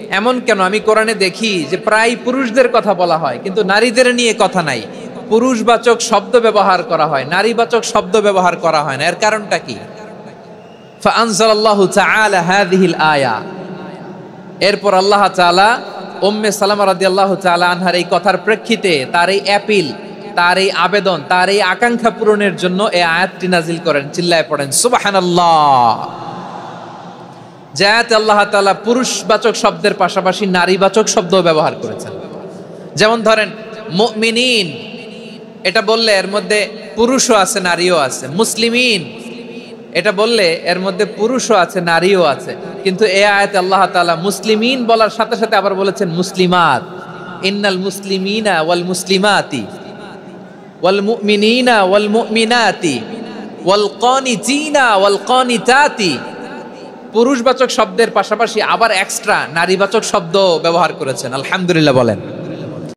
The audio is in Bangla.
এমন কেন? আমি কোরআনে দেখি যে প্রায় পুরুষদের কথা বলা হয় কিন্তু নারীদের নিয়ে কথা নাই। পুরুষবাচক শব্দ ব্যবহার করা হয়, নারীবাচক শব্দ ব্যবহার করা হয় না। এর কারণটা কি? ফাআনজালাল্লাহু তাআলা হাযিহিল আয়া। এরপর আল্লাহ তাআলা উম্মে সালামা রাদিয়াল্লাহু তাআলা আনহার এই কথার প্রেক্ষিতে, তার এই অ্যাপিল, তার এই আবেদন, তার এই আকাঙ্ক্ষা পূরণের জন্য এই আয়াতটি নাজিল করেন। চিল্লায় পড়েন সুবহানাল্লাহ। যে আয়াতে আল্লাহ তাআলা পুরুষবাচক শব্দের পাশাপাশি নারীবাচক শব্দও ব্যবহার করেছেন। যেমন ধরেন মুমিনিন, এটা বললে এর মধ্যে পুরুষও আছে নারীও আছে। মুসলিমিন, এটা বললে এর মধ্যে পুরুষও আছে নারীও আছে। কিন্তু এই আয়াতে আল্লাহ তাআলা মুসলিমিন বলার সাথে সাথে আবার বলেছেন মুসলিমাত। ইন্নাল মুসলিমিনা ওয়াল মুসলিমাতি ওয়াল মুমিনিনা ওয়াল মুমিনাতি ওয়াল কানিতিনা ওয়াল কানিতাতি। পুরুষবাচক শব্দের পাশাপাশি আবার এক্সট্রা নারীবাচক শব্দ ব্যবহার করেছেন। আলহামদুলিল্লাহ বলেন।